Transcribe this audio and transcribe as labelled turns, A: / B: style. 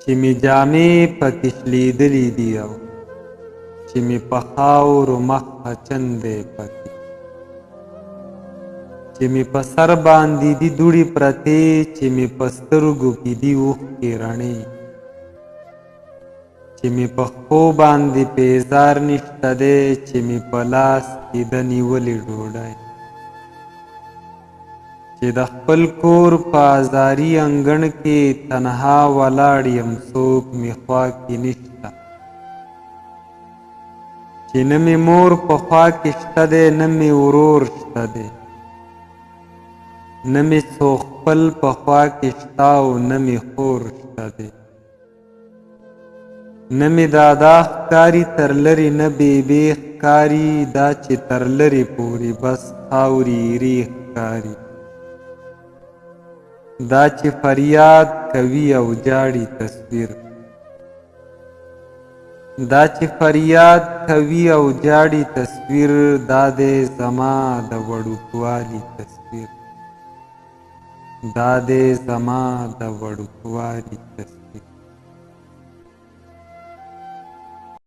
A: چې می جامې پکې شلېدلې دي او چې می په خاورو مخ اچندې پکې چې می په سر باندې دي دوړې پرتې چې می په سترګو کې دي اوښکې رڼې چې می په خپو باندې پیزار نشته دی چې می په لاس کې ده نیولې ډوډۍ چې د خپل کور په ازاري انګڼ کې تنها ولاړ یم څوک مې خوا کې نشته چې نه مې مور په خوا کې شته دی نه مې ورور شته دی نه مې څوک خپل په خوا کې شته او نه مې خور شته دی نه مې دادا ښکاري تر لرې نه بېبې ښکاري دا چې تر لرې پورې بس خاورې ایرې ښکاري دا چې فریاد کوي او جاړي تصویر دا چې فریاد کوي او جاړي تصویر دا دی زما د وړوکوالي تصویر دا دی زما د وړوکوالي تصویر